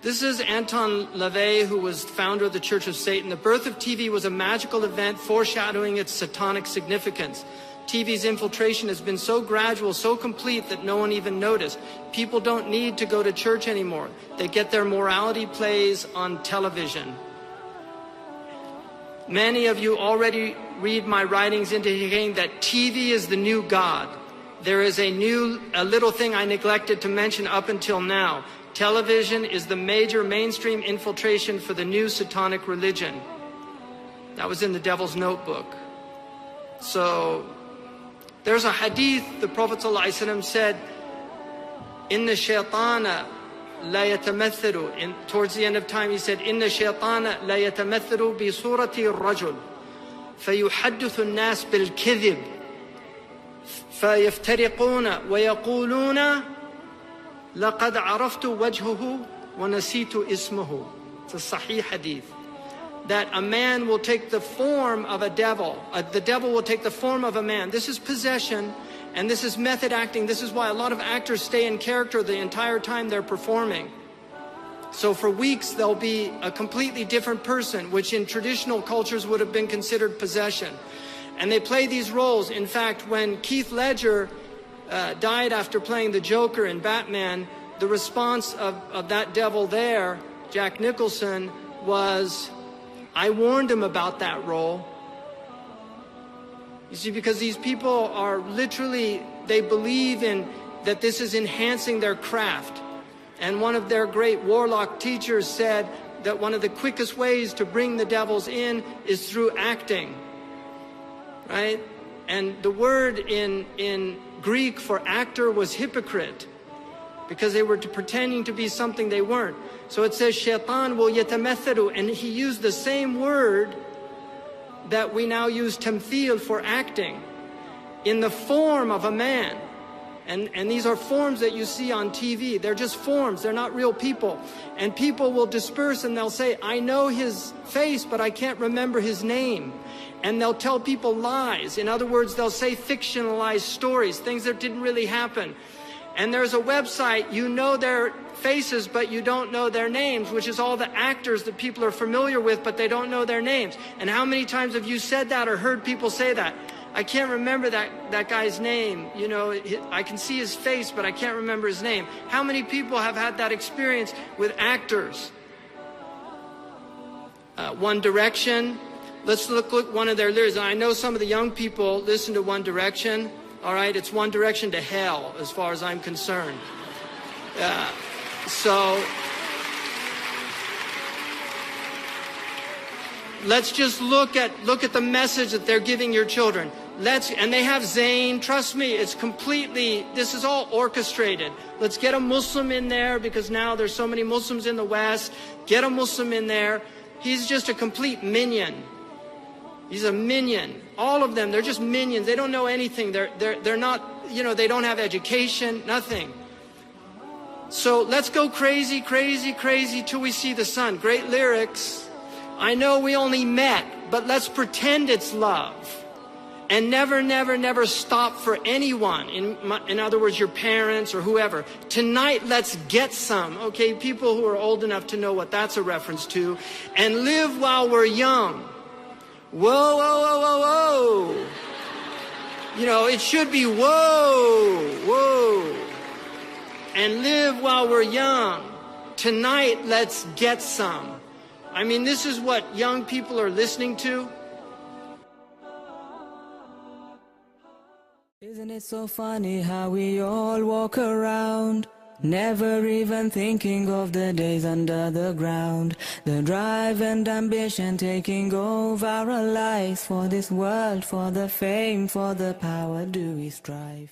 This is Anton LaVey, who was founder of the Church of Satan. The birth of TV was a magical event foreshadowing its satanic significance. TV's infiltration has been so gradual, so complete that no one even noticed. People don't need to go to church anymore. They get their morality plays on television. Many of you already read my writings indicating that TV is the new God. There is a little thing I neglected to mention up until now. Television is the major mainstream infiltration for the new satanic religion. That was in the Devil's Notebook. So there's a hadith, the Prophet ﷺ said, Inna shaytana la yatamathalu. Towards the end of time he said, Inna shaytana la yatamathalu bi surati rajul. فيحدث الناس بالكذب فيفترقون ويقولون لقد عرفت وجهه ونسيت اسمه. It's a Sahih hadith. That a man will take the form of a devil. The devil will take the form of a man. This is possession, and this is method acting. This is why a lot of actors stay in character the entire time they're performing. So for weeks they'll be a completely different person, which in traditional cultures would have been considered possession. And they play these roles. In fact, when Heath Ledger died after playing the Joker in Batman, the response of that devil there, Jack Nicholson, was, I warned him about that role. You see, because these people are literally, they believe in that this is enhancing their craft. And one of their great warlock teachers said that one of the quickest ways to bring the devils in is through acting. Right? And the word in Greek for actor was hypocrite, because they were pretending to be something they weren't. So it says shaitan will yatamathalu, and he used the same word that we now use tamthil for acting, in the form of a man. And these are forms that you see on TV. They're just forms. They're not real people. And people will disperse and they'll say, I know his face, but I can't remember his name. And they'll tell people lies. In other words, they'll say fictionalized stories, things that didn't really happen. And there's a website, you know their faces, but you don't know their names, which is all the actors that people are familiar with, but they don't know their names. And how many times have you said that or heard people say that? I can't remember that guy's name. You know, I can see his face, but I can't remember his name. How many people have had that experience with actors? One Direction. Let's look at one of their lyrics. And I know some of the young people listen to One Direction. All right, it's One Direction to hell, as far as I'm concerned. So let's just look at the message that they're giving your children. And they have Zayn. Trust me, it's completely, this is all orchestrated. Let's get a Muslim in there, because now there's so many Muslims in the West. Get a Muslim in there. He's just a complete minion. He's a minion. All of them, they're just minions. They don't know anything. They're not, you know, they don't have education, nothing. So let's go crazy, crazy, crazy till we see the sun. Great lyrics. I know we only met, but let's pretend it's love. And never, never, never stop for anyone. In other words, your parents or whoever. Tonight, let's get some. Okay, people who are old enough to know what that's a reference to. And live while we're young. Whoa, whoa, whoa, whoa, whoa. You know, it should be whoa, whoa. And live while we're young. Tonight, let's get some. I mean, this is what young people are listening to. Isn't it so funny how we all walk around, never even thinking of the days under the ground, the drive and ambition taking over our lives, for this world, for the fame, for the power do we strive.